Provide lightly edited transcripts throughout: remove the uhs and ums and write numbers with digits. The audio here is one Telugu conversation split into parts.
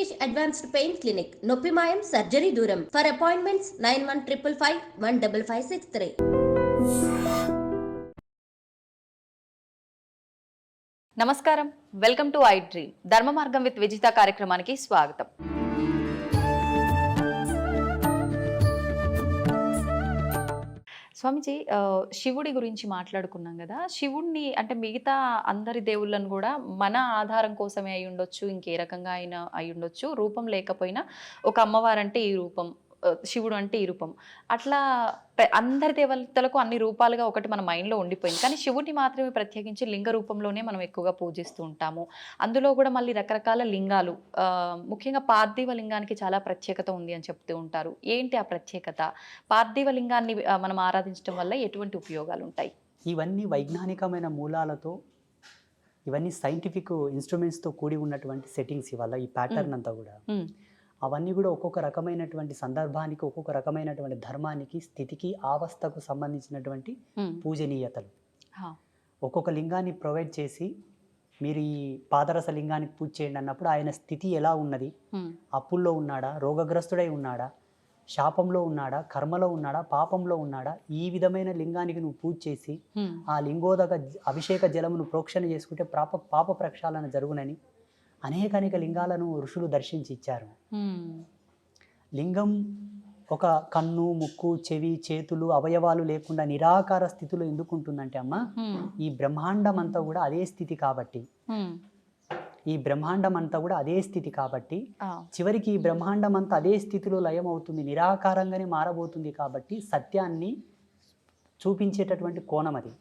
Rishikesh Advanced Pain Clinic, Noppimayam Surgery Duram. For appointments 9155515563. నమస్కారం, వెల్కమ్ టు ఐ డ్రీమ్. ధర్మ మార్గం విత్ విజిత కార్యక్రమానికి స్వాగతం. స్వామిజీ, శివుడి గురించి మాట్లాడుకున్నాం కదా. శివుడిని అంటే మిగతా అందరి దేవుళ్ళను కూడా మన ఆధారం కోసమే అయి ఉండొచ్చు, ఇంకే రకంగా అయినా అయి ఉండొచ్చు. రూపం లేకపోయినా ఒక అమ్మవారంటే ఈ రూపం, శివుడు అంటే ఈ రూపం, అట్లా అందరి దేవతలకు అన్ని రూపాలుగా ఒకటి మన మైండ్లో ఉండిపోయింది. కానీ శివుడిని మాత్రమే ప్రత్యేకించి లింగ రూపంలోనే మనం ఎక్కువగా పూజిస్తూ ఉంటాము. అందులో కూడా మళ్ళీ రకరకాల లింగాలు, ముఖ్యంగా పార్థివ లింగానికి చాలా ప్రత్యేకత ఉంది అని చెప్తూ ఉంటారు. ఏంటి ఆ ప్రత్యేకత? పార్థివ లింగాన్ని మనం ఆరాధించడం వల్ల ఎటువంటి ఉపయోగాలు ఉంటాయి? ఇవన్నీ వైజ్ఞానికమైన మూలాలతో, ఇవన్నీ సైంటిఫిక్ ఇన్స్ట్రుమెంట్స్తో కూడి ఉన్నటువంటి సెట్టింగ్స్. ఇవాళ ఈ ప్యాటర్న్ అంతా కూడా అవన్నీ కూడా ఒక్కొక్క రకమైనటువంటి సందర్భానికి, ఒక్కొక్క రకమైనటువంటి ధర్మానికి, స్థితికి, అవస్థకు సంబంధించినటువంటి పూజనీయతలు. ఒక్కొక్క లింగాన్ని ప్రొవైడ్ చేసి మీరు ఈ పాదరస లింగానికి పూజ చేయండి అన్నప్పుడు ఆయన స్థితి ఎలా ఉన్నది, అప్పుల్లో ఉన్నాడా, రోగగ్రస్తుడై ఉన్నాడా, శాపంలో ఉన్నాడా, కర్మలో ఉన్నాడా, పాపంలో ఉన్నాడా, ఈ విధమైన లింగానికి నువ్వు పూజ చేసి ఆ లింగోదక అభిషేక జలమును ప్రోక్షణ చేసుకుంటే పాప ప్రక్షాళన జరుగునని అనేక లింగాలను ఋషులు దర్శించి ఇచ్చారు. లింగం ఒక కన్ను, ముక్కు, చెవి, చేతులు, అవయవాలు లేకుండా నిరాకార స్థితిలో ఎందుకు ఉంటుందంటే అమ్మ, ఈ బ్రహ్మాండం అంతా కూడా అదే స్థితి కాబట్టి, చివరికి ఈ బ్రహ్మాండం అంతా అదే స్థితిలో లయం అవుతుంది, నిరాకారంగానే మారబోతుంది. కాబట్టి సత్యాన్ని చూపించేటటువంటి కోణం అది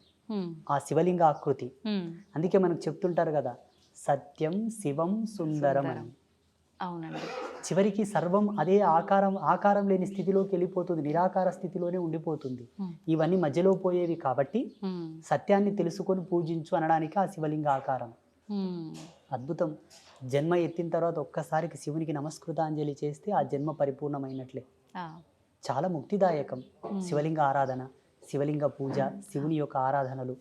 ఆ శివలింగ ఆకృతి. అందుకే మనకు చెప్తుంటారు కదా, సత్యం శివం సుందరం అని. అవునండి. చివరికి సర్వం అదే ఆకారం లేని స్థితిలోకి వెళ్ళిపోతుంది, నిరాకార స్థితిలోనే ఉండిపోతుంది. ఇవన్నీ మధ్యలో పోయేవి కాబట్టి సత్యాన్ని తెలుసుకొని పూజించు అనడానికి ఆ శివలింగ ఆకారం. అద్భుతం. జన్మ ఎత్తిన తర్వాత ఒక్కసారికి శివునికి నమస్కృతాంజలి చేస్తే ఆ జన్మ పరిపూర్ణమైనట్లే. చాలా ముక్తిదాయకం శివలింగ ఆరాధన, శివలింగ పూజ, శివుని యొక్క ఆరాధనలు.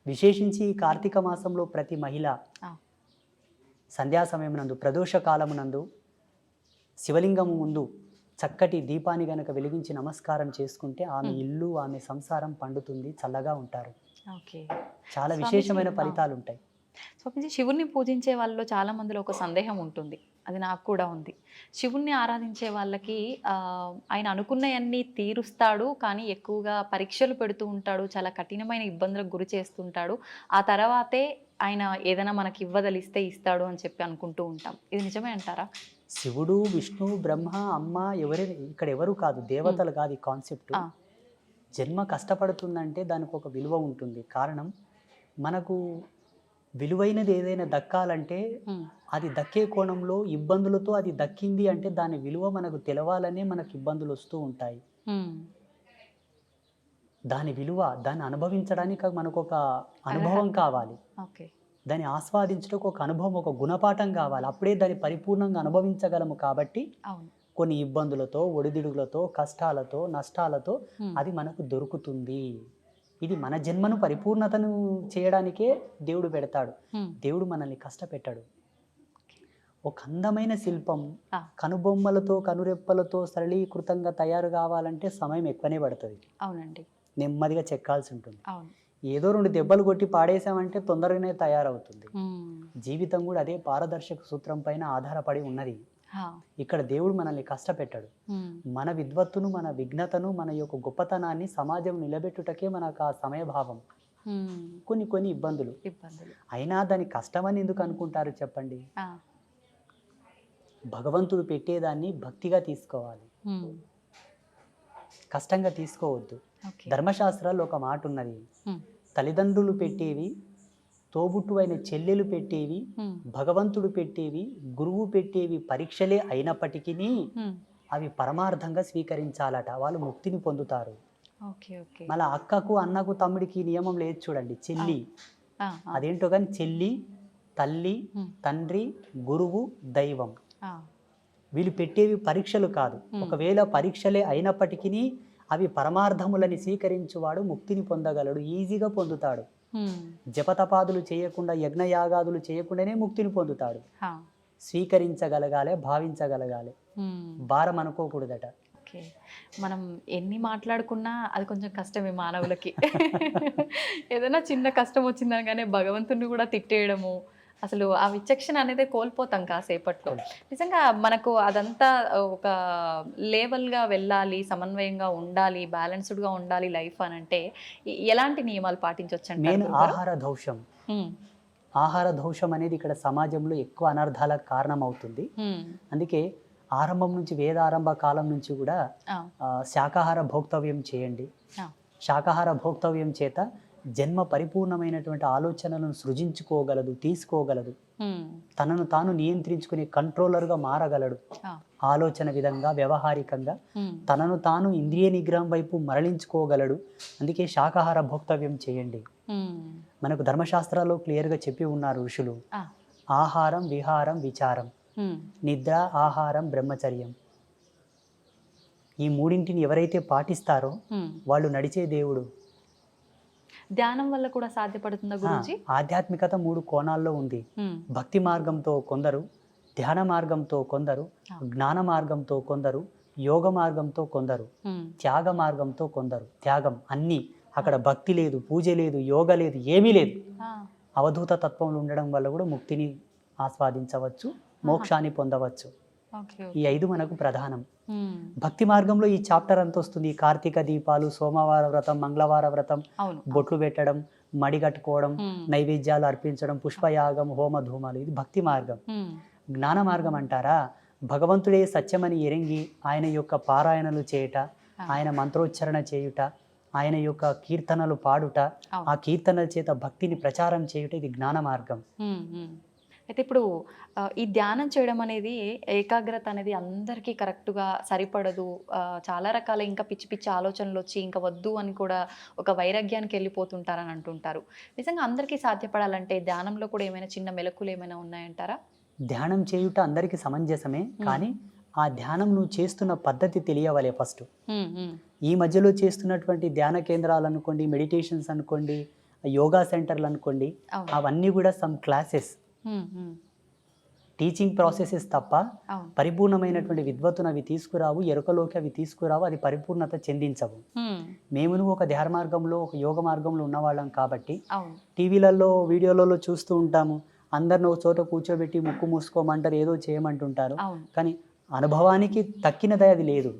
విశేషించి కార్తీక మాసంలో ప్రతి మహిళ సంధ్యా సమయమునందు, ప్రదోష కాలమునందు శివలింగము ముందు చక్కటి దీపాన్ని గనక వెలిగించి నమస్కారం చేసుకుంటే ఆమె ఇల్లు, ఆమె సంసారం పండుతుంది, చల్లగా ఉంటారు. చాలా విశేషమైన ఫలితాలు ఉంటాయి. స్వామిజీ, శివుణ్ణి పూజించే వాళ్ళలో చాలా మందిలో ఒక సందేహం ఉంటుంది, అది నాకు కూడా ఉంది. శివుణ్ణి ఆరాధించే వాళ్ళకి ఆయన అనుకున్నవన్నీ తీరుస్తాడు, కానీ ఎక్కువగా పరీక్షలు పెడుతూ ఉంటాడు, చాలా కఠినమైన ఇబ్బందులకు గురి చేస్తుంటాడు. ఆ తర్వాతే ఆయన ఏదైనా మనకి ఇవ్వదలిస్తే ఇస్తాడు అని చెప్పి అనుకుంటూ ఉంటాం. ఇది నిజమే అంటారా? శివుడు, విష్ణు, బ్రహ్మ, అమ్మ ఇక్కడ ఎవరు కాదు, దేవతలు కాదు ఈ కాన్సెప్ట్. జన్మ కష్టపడుతుందంటే దానికి ఒక విలువ ఉంటుంది. కారణం, మనకు విలువైనది ఏదైనా దక్కాలంటే అది దక్కే కోణంలో ఇబ్బందులతో అది దక్కింది అంటే దాని విలువ మనకు తెలవాలనే మనకు ఇబ్బందులు వస్తూ ఉంటాయి. దాని విలువ, దాన్ని అనుభవించడానికి మనకు ఒక అనుభవం కావాలి, దాన్ని ఆస్వాదించడానికి ఒక అనుభవం, ఒక గుణపాఠం కావాలి. అప్పుడే దాన్ని పరిపూర్ణంగా అనుభవించగలము. కాబట్టి కొన్ని ఇబ్బందులతో, ఒడిదుడుగులతో, కష్టాలతో, నష్టాలతో అది మనకు దొరుకుతుంది. ఇది మన జన్మను పరిపూర్ణతను చేయడానికే దేవుడు పెడతాడు. దేవుడు మనల్ని కష్టపెట్టాడు. ఒక అందమైన శిల్పం కనుబొమ్మలతో, కనురెప్పలతో సరళీకృతంగా తయారు కావాలంటే సమయం ఎక్కువనే పడుతుంది. అవునండి. నెమ్మదిగా చెక్కాల్సి ఉంటుంది. ఏదో 2 దెబ్బలు కొట్టి పాడేసామంటే తొందరగానే తయారవుతుంది. జీవితం కూడా అదే పారదర్శక సూత్రం పైన ఆధారపడి ఉన్నది. ఇక్కడ దేవుడు మనల్ని కష్టపెట్టాడు. మన విద్వత్తును, మన విఘ్నతను, మన యొక్క గొప్పతనాన్ని సమాజం నిలబెట్టుటకే మనకు ఆ సమయభావం. కొన్ని ఇబ్బందులు అయినా దాని కష్టమని ఎందుకు అనుకుంటారు చెప్పండి? భగవంతుడు పెట్టేదాన్ని భక్తిగా తీసుకోవాలి, కష్టంగా తీసుకోవద్దు. ధర్మశాస్త్రాల్లో ఒక మాట ఉన్నది, తల్లిదండ్రులు పెట్టేవి, తోబుట్టు అయిన చెల్లెలు పెట్టేవి, భగవంతుడు పెట్టేవి, గురువు పెట్టేవి పరీక్షలే అయినప్పటికీ అవి పరమార్థంగా స్వీకరించాలట, వాళ్ళు ముక్తిని పొందుతారు. మళ్ళీ అక్కకు, అన్నకు, తమ్ముడికి నియమం లేదు చూడండి. చెల్లి అదేంటో కానీ చెల్లి, తల్లి, తండ్రి, గురువు, దైవం, వీళ్ళు పెట్టేవి పరీక్షలు కాదు. ఒకవేళ పరీక్షలే అయినప్పటికీ అవి పరమార్థములని స్వీకరించువాడు ముక్తిని పొందగలడు, ఈజీగా పొందుతాడు. జపతపాదులు చేయకుండా, యజ్ఞయాగాదులు చేయకుండానే ముక్తిని పొందుతాడు. స్వీకరించగలగాలి, భావించగలగాలి, భారం అనుకోకూడదట. ఓకే. మనం ఎన్ని మాట్లాడుకున్నా అది కొంచెం కష్టమే మానవులకి. ఏదైనా చిన్న కష్టం వచ్చిందనగానే భగవంతుడిని కూడా తిట్టేయడము, అసలు ఆ విచక్షణ అనేది కోల్పోతాం కాసేపట్లో. నిజంగా మనకు అదంతా ఒక లేవల్గా వెళ్ళాలి, సమన్వయంగా ఉండాలి, బ్యాలెన్స్డ్గా ఉండాలి లైఫ్ అని అంటే ఎలాంటి నియమాలు పాటించవచ్చు మెయిన్ అంటారు? ఆహార దోషం. ఆహార దోషం అనేది ఇక్కడ సమాజంలో ఎక్కువ అనర్థాలకు కారణం అవుతుంది. అందుకే ఆరంభం నుంచి, వేదారంభ కాలం నుంచి కూడా శాకాహార భోక్తవ్యం చేయండి. శాకాహార భోక్తవ్యం చేత జన్మ పరిపూర్ణమైనటువంటి ఆలోచనలను సృజించుకోగలదు, తీసుకోగలదు, తనను తాను నియంత్రించుకునే కంట్రోలర్గా మారగలడు. ఆలోచన విధంగా, వ్యవహారికంగా తనను తాను ఇంద్రియ నిగ్రహం వైపు మరలించుకోగలడు. అందుకే శాకాహార భోక్తవ్యం చేయండి. మనకు ధర్మశాస్త్రాల్లో క్లియర్గా చెప్పి ఉన్నారు ఋషులు, ఆహారం, విహారం, విచారం, నిద్ర, ఆహారం, బ్రహ్మచర్యం. ఈ మూడింటిని ఎవరైతే పాటిస్తారో వాళ్ళు నడిచే దేవుడు. ధ్యానం వల్ల కూడా సాధ్యపడుతుందా గురించి? ఆధ్యాత్మికత 3 కోణాల్లో ఉంది. భక్తి మార్గంతో కొందరు, ధ్యాన మార్గంతో కొందరు, జ్ఞాన మార్గంతో కొందరు, యోగ మార్గంతో కొందరు, త్యాగ మార్గంతో కొందరు. త్యాగం అన్నీ, అక్కడ భక్తి లేదు, పూజ లేదు, యోగ లేదు, ఏమీ లేదు. అవధూత తత్వంలో ఉండడం వల్ల కూడా ముక్తిని ఆస్వాదించవచ్చు, మోక్షాన్ని పొందవచ్చు. ఈ 5 మనకు ప్రధానం. భక్తి మార్గంలో ఈ చాప్టర్ అంతా వస్తుంది. కార్తీక దీపాలు, సోమవార వ్రతం, మంగళవార వ్రతం, బొట్లు పెట్టడం, మడి కట్టుకోవడం, నైవేద్యాలు అర్పించడం, పుష్పయాగం, హోమ ధూమాలు, ఇది భక్తి మార్గం. జ్ఞాన మార్గం అంటారా, భగవంతుడే సత్యమని ఎరింగి ఆయన యొక్క పారాయణలు చేయుట, ఆయన మంత్రోచ్చరణ చేయుట, ఆయన యొక్క కీర్తనలు పాడుట, ఆ కీర్తనల చేత భక్తిని ప్రచారం చేయుట, ఇది జ్ఞాన మార్గం. అయితే ఇప్పుడు ఈ ధ్యానం చేయడం అనేది, ఏకాగ్రత అనేది అందరికీ కరెక్ట్గా సరిపడదు. చాలా రకాల ఇంకా పిచ్చి పిచ్చి ఆలోచనలు వచ్చి ఇంకా వద్దు అని కూడా ఒక వైరాగ్యానికి వెళ్ళిపోతుంటారని అంటుంటారు. నిజంగా అందరికీ సాధ్యపడాలంటే ధ్యానంలో కూడా ఏమైనా చిన్న మెలకులు ఏమైనా ఉన్నాయంటారా? ధ్యానం చేయుట అందరికీ సమంజసమే, కానీ ఆ ధ్యానం నువ్వు చేస్తున్న పద్ధతి తెలియవలే ఫస్ట్. ఈ మధ్యలో చేస్తున్నటువంటి ధ్యాన కేంద్రాలు అనుకోండి, మెడిటేషన్స్ అనుకోండి, యోగా సెంటర్లు అనుకోండి, అవన్నీ కూడా సమ్ క్లాసెస్, టీచింగ్ ప్రాసెసెస్ తప్ప పరిపూర్ణమైనటువంటి విద్వత్తును అవి తీసుకురావు, ఎరుకలోకి అవి తీసుకురావు, అది పరిపూర్ణత చెందించవు. మేము ఒక ధ్యాన మార్గంలో, ఒక యోగ మార్గంలో ఉన్నవాళ్ళం కాబట్టి టీవీలలో, వీడియోలలో చూస్తూ ఉంటాము. అందరిని ఒక చోట కూర్చోబెట్టి ముక్కు మూసుకోమంటారు, ఏదో చేయమంటుంటారు, కానీ అనుభవానికి తక్కినదే అది లేదు.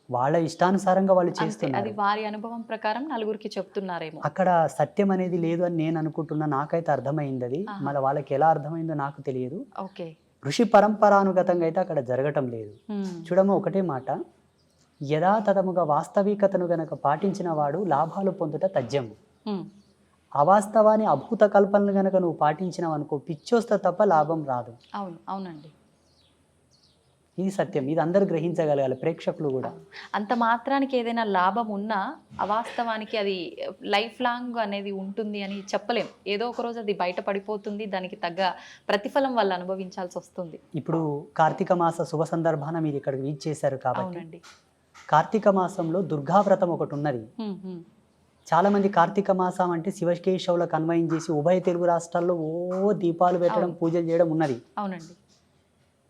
వాళ్ళ ఇష్టానుసారంగా వాళ్ళు చేస్తున్నారు. అది వారి అనుభవం ప్రకారం నలుగురికి చెప్తున్నారేమో. అక్కడ సత్యం అనేది లేదు అని నేను అనుకుంటున్నా. నాకైతే అర్థమైంది అది. మళ్ళీ వాళ్ళకి ఎలా అర్థమైందో నాకు తెలియదు. ఋషి పరంపరానుగతంగా అయితే అక్కడ జరగటం లేదు. చూడము, ఒకటే మాట, యథాతథముగా వాస్తవికతను గనక పాటించిన వాడు లాభాలు పొందుట తథ్యము. అవాస్తవాన్ని, అభూత కల్పనలు గనక నువ్వు పాటించినావు అనుకో, పిచ్చోస్త తప్ప లాభం రాదు. అవునండి, ఇది సత్యం. ఇది అందరూ గ్రహించగలగాలి, ప్రేక్షకులు కూడా. అంత మాత్రానికి ఏదైనా లాభం ఉన్నా అవాస్తవానికి అది లైఫ్ లాంగ్ అనేది ఉంటుంది అని చెప్పలేం. ఏదో ఒక రోజు అది బయట పడిపోతుంది, దానికి తగ్గ ప్రతిఫలం వాళ్ళు అనుభవించాల్సి వస్తుంది. ఇప్పుడు కార్తీక మాస శుభ సందర్భాన మీరు ఇక్కడికి రీచ్ చేశారు కాబట్టి, కార్తీక మాసంలో దుర్గావ్రతం ఒకటి ఉన్నది. చాలా మంది కార్తీక మాసం అంటే శివకేశవులకు అన్వయం చేసి ఉభయ తెలుగు రాష్ట్రాల్లో దీపాలు పెట్టడం, పూజలు చేయడం ఉన్నది. అవునండి.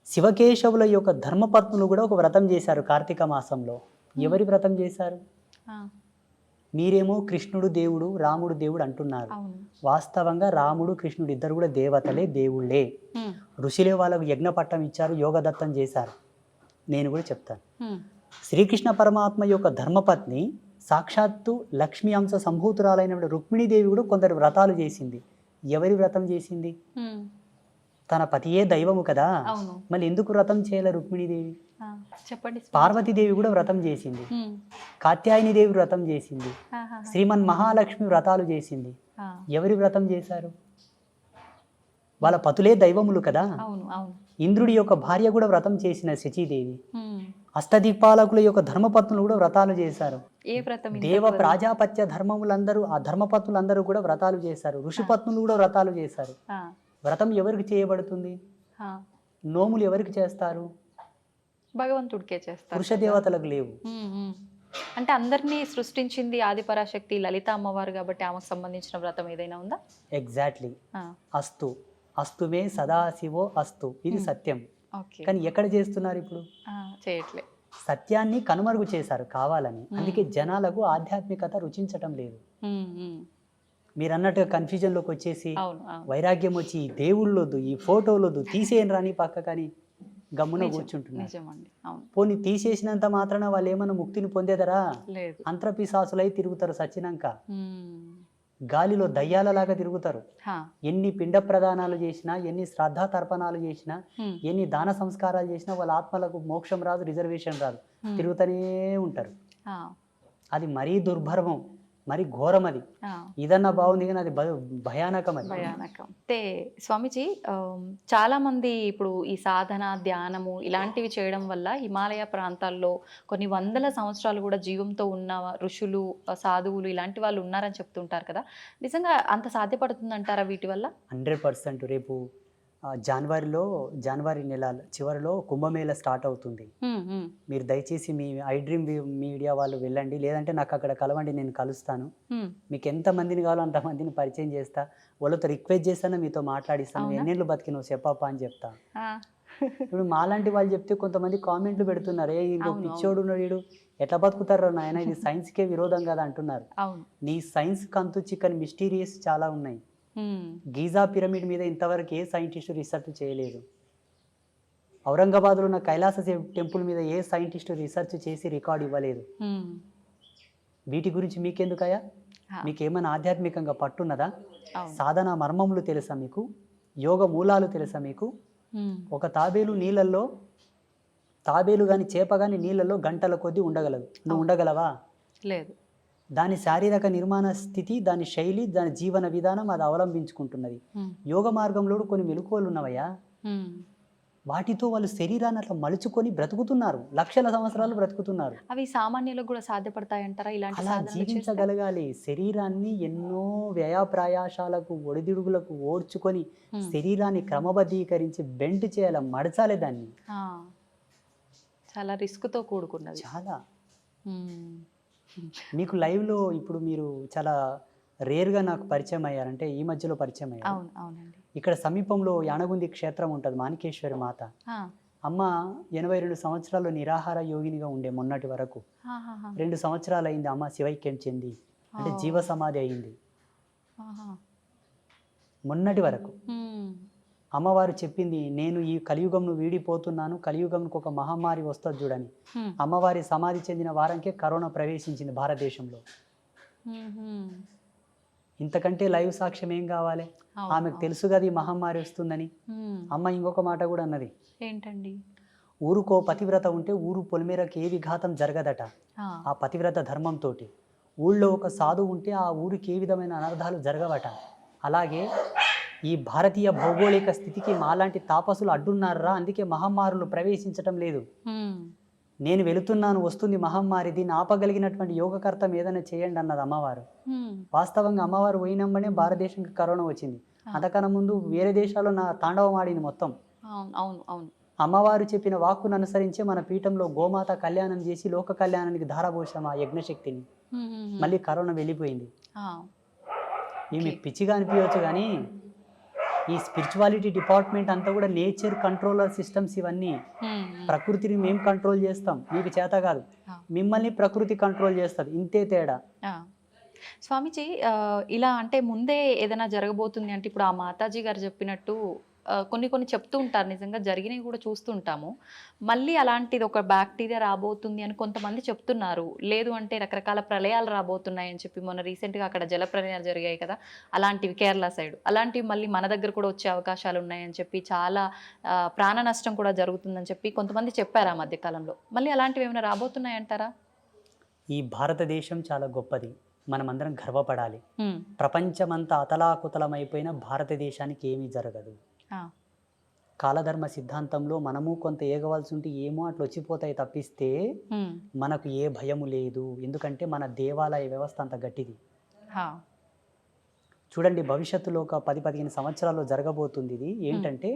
శివకేశవుల యొక్క ధర్మపత్నులు కూడా ఒక వ్రతం చేశారు కార్తీక మాసంలో. ఎవరి వ్రతం చేశారు? మీరేమో కృష్ణుడు దేవుడు, రాముడు దేవుడు అంటున్నారు. వాస్తవంగా రాముడు, కృష్ణుడు ఇద్దరు కూడా దేవతలే, దేవుళ్ళే. ఋషులే వాళ్ళకు యజ్ఞ పట్టం ఇచ్చారు, యోగదత్తం చేశారు. నేను కూడా చెప్తాను. శ్రీకృష్ణ పరమాత్మ యొక్క ధర్మపత్ని సాక్షాత్తు లక్ష్మీ అంశ సంభూతురాలైన రుక్మిణీదేవి కూడా కొందరు వ్రతాలు చేసింది. ఎవరి వ్రతం చేసింది? తన పతియే దైవము కదా, మళ్ళీ ఎందుకు వ్రతం చేయలే రుక్మిణీదేవి? చెప్పండి. పార్వతీదేవి కూడా వ్రతం చేసింది, కాత్యాయని దేవి వ్రతం చేసింది, శ్రీమన్ మహాలక్ష్మి వ్రతాలు చేసింది. ఎవరి వ్రతం చేశారు? వాళ్ళ పతులే దైవములు కదా. ఇంద్రుడి యొక్క భార్య కూడా వ్రతం చేసిన శచీదేవి. అష్టదిక్పాలకుల యొక్క ధర్మపత్నులు కూడా వ్రతాలు చేశారు. దేవ ప్రాజాపత్య ధర్మములందరూ, ఆ ధర్మపత్నులందరూ కూడా వ్రతాలు చేశారు. ఋషిపత్నులు కూడా వ్రతాలు చేశారు. వ్రతం ఎవరికి చేయబడుతుంది? నోములు ఎవరికి చేస్తారు? భగవంతుడికే చేస్తారు. పురుష దేవతలకు లేవు. అంటే అందరినీ సృష్టించింది ఆదిపరాశక్తి లలిత అమ్మవారు కాబట్టి ఆమెకు సంబంధించిన వ్రతం ఏదైనా ఉందా? ఎగ్జాక్ట్లీ. అస్తు అస్తుమే సదాశివో అస్తు, ఇది సత్యం. ఓకే. కానీ ఎక్కడ చేస్తున్నారు ఇప్పుడు? చేయట్లే. సత్యాన్ని కనుమరుగు చేశారు కావాలని. అందుకే జనాలకు ఆధ్యాత్మికత రుచించటం లేదు. మీరు అన్నట్టుగా కన్ఫ్యూజన్లోకి వచ్చేసి అవును, అవును. వైరాగ్యం వచ్చి ఈ దేవుళ్ళొద్దు, ఈ ఫోటోలొద్దు, తీసేయని రాని పక్క కానీ గమ్మున కూర్చుంటున్నారు. నిజమండి. అవును. పోనీ తీసేసినంత మాత్రాన వాళ్ళు ఏమన్నా ముక్తిని పొందేదరా? లేదు. అంతర్పిశాసులై తిరుగుతారు సచ్చినాక, గాలిలో దయ్యాలలాగా తిరుగుతారు. ఎన్ని పిండ ప్రదానాలు చేసినా, ఎన్ని శ్రద్ధా తర్పణాలు చేసినా, ఎన్ని దాన సంస్కారాలు చేసినా వాళ్ళ ఆత్మలకు మోక్షం రాదు, రిజర్వేషన్ రాదు, తిరుగుతూనే ఉంటారు. అది మరీ దుర్భర్మం, మరి ఘోరం. అది ఇదన్నా బాగుంది కానీ అది భయానకం. అది భయానకం. అయితే స్వామీజీ, చాలా మంది ఇప్పుడు ఈ సాధన, ధ్యానము ఇలాంటివి చేయడం వల్ల హిమాలయ ప్రాంతాల్లో కొన్ని వందల సంవత్సరాలు కూడా జీవంతో ఉన్న ఋషులు, సాధువులు ఇలాంటి వాళ్ళు ఉన్నారని చెప్తుంటారు కదా, నిజంగా అంత సాధ్యపడుతుందంటారా వీటి వల్ల? 100%. రేపు జనవరి నెల చివరిలో కుంభమేళ స్టార్ట్ అవుతుంది. మీరు దయచేసి మీ ఐ డ్రీమ్ మీడియా వాళ్ళు వెళ్ళండి, లేదంటే నాకు అక్కడ కలవండి, నేను కలుస్తాను. మీకు ఎంతమందిని కావాలో అంతమందిని పరిచయం చేస్తా, వాళ్ళతో రిక్వెస్ట్ చేస్తాను, మీతో మాట్లాడిస్తాను, ఎన్నేళ్ళు బతికినావు చెప్పప్ప అని చెప్తా. ఇప్పుడు మాలాంటి వాళ్ళు చెప్తే కొంతమంది కామెంట్లు పెడుతున్నారు, ఏ పిచ్చోడు ఉన్నాడు, వీడు ఎట్లా బతుకుతారు నాయన, ఇది సైన్స్కే విరోధం కదా అంటున్నారు. నీ సైన్స్ కంతు చిక్కని మిస్టీరియస్ చాలా ఉన్నాయి. గీజా పిరమిడ్ మీద ఇంతవరకు ఏ సైంటిస్టు రీసెర్చ్ చేయలేదు. ఔరంగాబాద్లో ఉన్న కైలాస టెంపుల్ మీద ఏ సైంటిస్టు రీసెర్చ్ చేసి రికార్డు ఇవ్వలేదు. వీటి గురించి మీకెందుకయ్యా? మీకేమైనా ఆధ్యాత్మికంగా పట్టున్నదా? సాధన మర్మములు తెలుసా మీకు? యోగ మూలాలు తెలుసా మీకు? ఒక తాబేలు కానీ చేప కానీ నీళ్ళల్లో గంటల కొద్దీ ఉండగలదు. నువ్వు ఉండగలవా? లేదు. దాని శారీరక నిర్మాణ స్థితి, దాని శైలి, దాని జీవన విధానం అది అవలంబించుకుంటున్నది. యోగ మార్గంలో కొన్ని మెలకువలు ఉన్నవయ్యా, వాటితో వాళ్ళు శరీరాన్ని అట్లా మలుచుకొని బ్రతుకుతున్నారు, లక్షల సంవత్సరాలు బ్రతుకుతున్నారు. అవి సామాన్యులకు కూడా సాధ్యపడతాయంటారా? అలా జీవించగలగాలి. శరీరాన్ని ఎన్నో వ్యయప్రయాసాలకు, ఒడిదుడుగులకు ఓడ్చుకొని శరీరాన్ని క్రమబద్ధీకరించి బెండ్ చేయాలి, మడచాలి దాన్ని. చాలా రిస్క్తో కూడుకున్నది. చాలా. మీకు లైవ్లో ఇప్పుడు మీరు చాలా రేర్గా నాకు పరిచయం అయ్యారంటే ఈ మధ్యలో పరిచయం అయ్యారు. ఇక్కడ సమీపంలో యానగుంది క్షేత్రం ఉంటుంది, మాణికేశ్వరి మాత. అమ్మ 82 సంవత్సరాలు నిరాహార యోగినిగా ఉండే మొన్నటి వరకు. 2 సంవత్సరాలు అయింది అమ్మ శివైక్యం చెంది, అంటే జీవ సమాధి అయింది. మొన్నటి వరకు అమ్మవారు చెప్పింది, నేను ఈ కలియుగంను వీడిపోతున్నాను, కలియుగంకు ఒక మహమ్మారి వస్తుంది చూడని. అమ్మవారి సమాధి చెందిన వారంకే కరోనా ప్రవేశించింది భారతదేశంలో. ఇంతకంటే లైవ్ సాక్ష్యం ఏం కావాలి? ఆమెకు తెలుసు కదా ఈ మహమ్మారి వస్తుందని. అమ్మ ఇంకొక మాట కూడా అన్నది, ఏంటండి? ఊరుకో పతివ్రత ఉంటే ఊరు పొలిమేరకు ఏ విఘాతం జరగదట. ఆ పతివ్రత ధర్మంతో. ఊళ్ళో ఒక సాధువు ఉంటే ఆ ఊరికి ఏ విధమైన అనర్థాలు జరగవట. అలాగే ఈ భారతీయ భౌగోళిక స్థితికి మాలాంటి తాపసులు అడ్డున్నారా, అందుకే మహమ్మారులు ప్రవేశించటం లేదు. నేను వెళుతున్నాను, వస్తుంది మహమ్మారి, దీన్ని ఆపగలిగినటువంటి యోగకర్తం ఏదైనా చేయండి అన్నది అమ్మవారు. వాస్తవంగా అమ్మవారు పోయినమ్మనే భారతదేశానికి కరోనా వచ్చింది. అంతకన్నా ముందు వేరే దేశాల్లో నా తాండవం ఆడింది మొత్తం. అమ్మవారు చెప్పిన వాక్కును అనుసరించి మన పీఠంలో గోమాత కళ్యాణం చేసి లోక కళ్యాణానికి ధారపోసాం ఆ యజ్ఞశక్తిని. మళ్ళీ కరోనా వెళ్ళిపోయింది. ఈమె పిచ్చిగా అనిపించవచ్చు కానీ ఈ స్పిరిచువాలిటీ డిపార్ట్మెంట్ అంతా కూడా నేచర్ కంట్రోలర్ సిస్టమ్స్ ఇవన్నీ. ప్రకృతిని మేము కంట్రోల్ చేస్తాం, మీకు చేత కాదు. మిమ్మల్ని ప్రకృతి కంట్రోల్ చేస్తుంది, ఇంతే తేడా. స్వామీజీ, ఇలా అంటే ముందే ఏదైనా జరగబోతుంది అంటే ఇప్పుడు ఆ మాతాజీ గారు చెప్పినట్టు కొన్ని చెప్తూ ఉంటారు, నిజంగా జరిగినవి కూడా చూస్తుంటాము. మళ్ళీ అలాంటిది ఒక బ్యాక్టీరియా రాబోతుంది అని కొంతమంది చెప్తున్నారు. లేదు అంటే రకరకాల ప్రళయాలు రాబోతున్నాయని చెప్పి మొన్న రీసెంట్గా అక్కడ జల ప్రళయాలు జరిగాయి కదా, అలాంటివి కేరళ సైడ్, అలాంటివి మళ్ళీ మన దగ్గర కూడా వచ్చే అవకాశాలు ఉన్నాయని చెప్పి, చాలా ప్రాణ నష్టం కూడా జరుగుతుందని చెప్పి కొంతమంది చెప్పారు ఆ మధ్యకాలంలో. మళ్ళీ అలాంటివి ఏమైనా రాబోతున్నాయంటారా? ఈ భారతదేశం చాలా గొప్పది, మనమందరం గర్వపడాలి. ప్రపంచమంతా అతలాకుతలమైపోయిన భారతదేశానికి ఏమీ జరగదు. కాలధర్మ సిద్ధాంతంలో మనము కొంత ఏగవలసి ఉంటే ఏమో అట్లా వచ్చిపోతాయి తప్పిస్తే మనకు ఏ భయము లేదు. ఎందుకంటే మన దేవాలయ వ్యవస్థ అంత గట్టిది. చూడండి, భవిష్యత్తులో ఒక 10-15 సంవత్సరాల్లో జరగబోతుంది ఇది. ఏంటంటే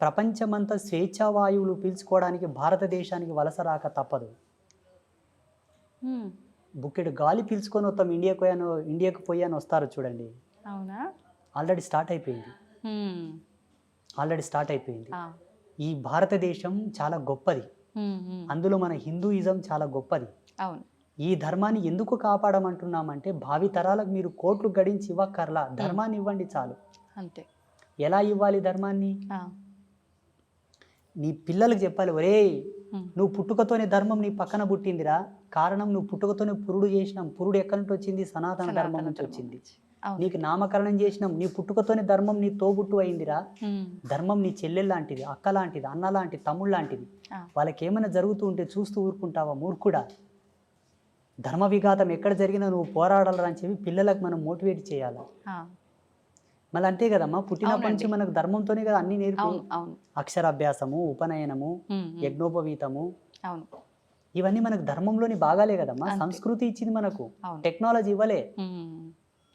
ప్రపంచమంతా స్వేచ్ఛావాయువులు పీల్చుకోవడానికి భారతదేశానికి వలస రాక తప్పదు. బుక్కెడు గాలి పీల్చుకొని వస్తాం, ఇండియాకు పోయాను వస్తారు చూడండి. అవునా? ఆల్రెడీ స్టార్ట్ అయిపోయింది. ఆల్రెడీ స్టార్ట్ అయిపోయింది. ఆ. ఈ భారతదేశం చాలా గొప్పది, అందులో మన హిందూయిజం చాలా గొప్పది. అవును. ఈ ధర్మాన్ని ఎందుకు కాపాడమంటున్నామంటే భావి తరాలకు మీరు కోట్లు గడించి ఇవ్వక్కర్లా, ధర్మాన్ని ఇవ్వండి చాలు. అంతే. ఎలా ఇవ్వాలి ధర్మాన్ని? ఆ. నీ పిల్లలకు చెప్పాలి, ఒరేయ్ ఉమ్. నువ్వు పుట్టుకతోనే ధర్మం నీ పక్కన పుట్టిందిరా, కారణం నువ్వు పుట్టుకతోనే పురుడు చేసినాం, పురుడు ఎక్కడి నుంచి వచ్చింది? సనాతన ధర్మం నుంచి వచ్చింది. అవును. నీకు నామకరణం చేసినాం, నీ పుట్టుకతోనే ధర్మం నీ తోబుట్టు అయిందిరా. ధర్మం నీ చెల్లెలు లాంటిది, అక్క లాంటిది, అన్న లాంటిది, తమ్ముడు లాంటిది. ఆ. వాళ్ళకి ఏమైనా జరుగుతూ ఉంటే చూస్తూ ఊరుకుంటావా? మూర్ఖుడా. ధర్మ విఘాతం ఎక్కడ జరిగినా నువ్వు పోరాడాలని చెప్పి పిల్లలకు మనం మోటివేట్ చేయాలి. ఆ. మళ్ళీ అంతే కదమ్మా, పుట్టినప్పటి నుంచి అవునండి. మనకు ధర్మంతోనే కదా అన్ని నేర్పి, అవును. అవును. అక్షరాభ్యాసము, ఉపనయనము, ఉమ్. యజ్ఞోపవీతము, అవును. ఇవన్నీ మనకు ధర్మంలోని భాగాలే కదమ్మా. అంతే. సంస్కృతి ఇచ్చింది మనకు, అవును. టెక్నాలజీ ఇవ్వలే.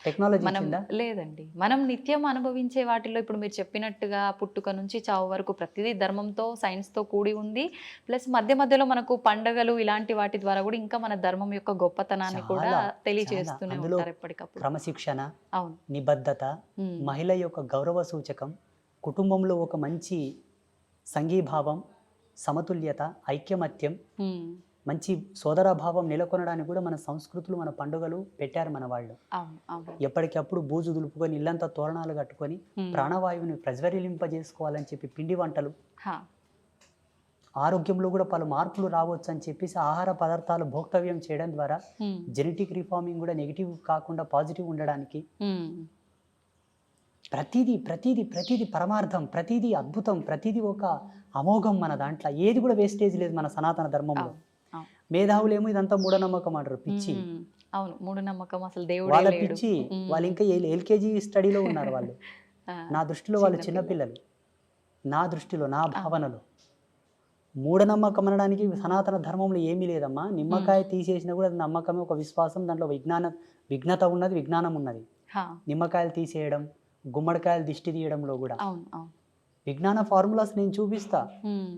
టెక్నాలజీ మనం ఇచ్చిందా? లేదండి, మనం నిత్యం అనుభవించే వాటిలో ఇప్పుడు మీరు చెప్పినట్టుగా పుట్టుక నుంచి చావు వరకు ప్రతిదీ ధర్మంతో సైన్స్తో కూడి ఉంది. ప్లస్ మధ్య మధ్యలో మనకు పండగలు ఇలాంటి వాటి ద్వారా కూడా ఇంకా మన ధర్మం యొక్క గొప్పతనాన్ని కూడా చాలా, తెలియజేస్తూనే అందులో ఉంటారు ఎప్పటికప్పుడు. క్రమశిక్షణ, అవును. నిబద్ధత, ఉమ్. మహిళ యొక్క గౌరవ సూచకం, కుటుంబంలో ఒక మంచి సంఘీభావం, సమతుల్యత, ఐక్యమత్యం, ఉమ్. మంచి సోదరభావం నెలకొనడానికి కూడా మన సంస్కృతులు, మన పండుగలు పెట్టారు మన వాళ్ళు. అవును. అవును. ఎప్పటికప్పుడు బూజు దులుపుకొని ఇల్లంతా తోరణాలు కట్టుకొని ఉమ్. ప్రాణవాయువుని ప్రజ్వరిలింపజేసుకోవాలని చెప్పి పిండి వంటలు, హా. ఆరోగ్యంలో కూడా పలు మార్పులు రావచ్చు అని చెప్పేసి ఆహార పదార్థాలు భోక్తవ్యం చేయడం ద్వారా ఉమ్. జెనెటిక్ రిఫార్మింగ్ కూడా నెగిటివ్ కాకుండా పాజిటివ్ ఉండడానికి ఉమ్. ప్రతిదీ ప్రతిదీ ప్రతిదీ పరమార్థం, ప్రతిదీ అద్భుతం, ప్రతిదీ ఒక అమోఘం మన దాంట్లో. ఏది కూడా వేస్టేజ్ లేదు మన సనాతన ధర్మంలో. అవును. అవును. మేధావులేమో ఇదంతా మూఢనమ్మకం అంటారు, పిచ్చి. ఉమ్. అవును. మూఢనమ్మకం, అసలు దేవుడే వాళ్ళ లేడు. పిచ్చి. ఉమ్. వాళ్ళు ఇంకా ఎల్కేజీ స్టడీలో ఉన్నారు వాళ్ళు. ఆ. నా దృష్టిలో వాళ్ళు చిన్నపిల్లలు. నా దృష్టిలో, నా భావనలో మూఢనమ్మకం అనడానికి సనాతన ధర్మంలో ఏమీ లేదమ్మా. నిమ్మకాయ తీసేసినా కూడా అది నమ్మకమే, ఒక విశ్వాసం, దాంట్లో విఘ్నత ఉన్నది, విజ్ఞానం ఉన్నది. హా. నిమ్మకాయలు తీసేయడం, గుమ్మడికాయలు దిష్టి తీయడంలో కూడా అవును. అవును. విజ్ఞాన ఫార్ములాస్ నేను చూపిస్తా. ఉమ్.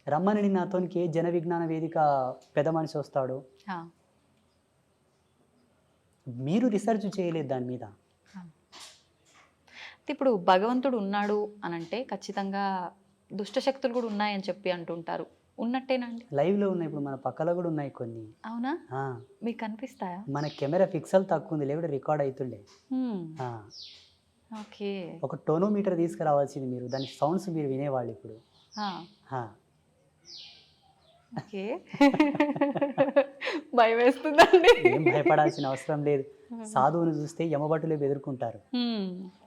రమ్మని నాతోనికి జన విజ్ఞాన వేదిక పెద్ద మనిషి వస్తాడు, హా. మీరు రీసెర్చ్ చేయలేదు దాని మీద. ఇప్పుడు భగవంతుడు ఉన్నాడు అని అంటే ఖచ్చితంగా దుష్ట శక్తులు కూడా ఉన్నాయని చెప్పి అంటుంటారు. ఉన్నట్టేనండి? లైవ్లో ఉన్నాయి, ఇప్పుడు మన పక్కలో కూడా ఉన్నాయి కొన్ని. అవునా? ఆ, మీకు కనిపిస్తాయా? మన కెమెరా పిక్సెల్ తక్కువ ఉంది, లేకపోతే రికార్డ్ అవుతుండే. ఆ, ఓకే. ఒక టోనోమీటర్ తీసుకురావాల్సింది మీరు, దాని సౌండ్స్ మీరు వినేవాళ్ళు ఇప్పుడు. ఆ, ఓకే. భయం వేస్తుందండి. ఏం భయపడాల్సిన అవసరం లేదు. సాధువుని చూస్తే యమభటులే బెదురుకుంటారు.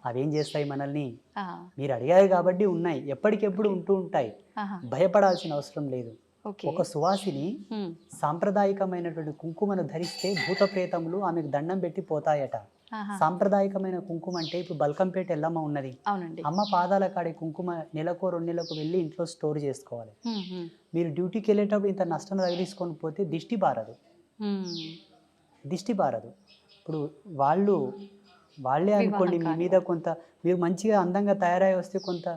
అవేం చేస్తాయి మనల్ని? మీరు అడిగారు కాబట్టి ఉన్నాయి, ఎప్పటికెప్పుడు ఉంటూ ఉంటాయి, భయపడాల్సిన అవసరం లేదు. ఒక సువాసిని సాంప్రదాయకమైనటువంటి కుంకుమను ధరిస్తే భూత ప్రేతములు ఆమెకు దండం పెట్టి పోతాయట. సాంప్రదాయకమైన కుంకుమ అంటే ఇప్పుడు బల్కంపేట ఎల్లమ్మ ఉన్నది, అవునండి. అమ్మ పాదాల కాడే కుంకుమ నెలకో 2 నెలలకు వెళ్ళి ఇంట్లో స్టోర్ చేసుకోవాలి. మీరు డ్యూటీకి వెళ్ళేటప్పుడు ఇంత నష్టం తగిలించుకొని పోతే దిష్టి బారదు, దిష్టి బారదు. ఇప్పుడు వాళ్ళే అనుకోండి మీ మీద కొంత, మీరు మంచిగా అందంగా తయారై వస్తే కొంత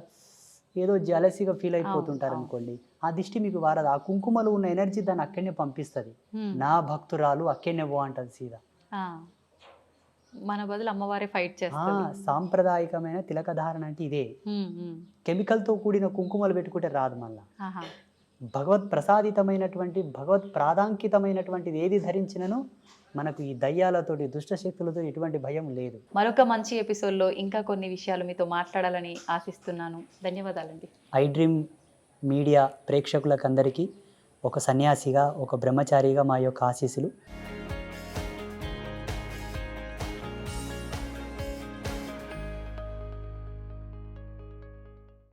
ఏదో జలసిగా ఫీల్ అయిపోతుంటారు అనుకోండి, ఆ దిష్టి మీకు వారదు. ఆ కుంకుమలో ఉన్న ఎనర్జీ దాన్ని అక్కడనే పంపిస్తుంది. నా భక్తురాలు అక్కడనే పో అంటది సీదా. మన బదులు అమ్మవారే ఫైట్ చేస్తారు. సాంప్రదాయకమైన తిలక ధారణ అంటే ఇదే. కెమికల్తో కూడిన కుంకుమలు పెట్టుకుంటే రాదు. మళ్ళా భగవత్ ప్రసాదితమైనటువంటి, భగవత్ ప్రాధాంకితమైనటువంటిది ఏది ధరించినను మనకు ఈ దయ్యాలతోటి, దుష్టశక్తులతో ఎటువంటి భయం లేదు. మరొక మంచి ఎపిసోడ్లో ఇంకా కొన్ని విషయాలు మీతో మాట్లాడాలని ఆశిస్తున్నాను. ధన్యవాదాలండి. ఐ డ్రీమ్ మీడియా ప్రేక్షకులకందరికీ ఒక సన్యాసిగా, ఒక బ్రహ్మచారిగా మా యొక్క ఆశీస్సులు.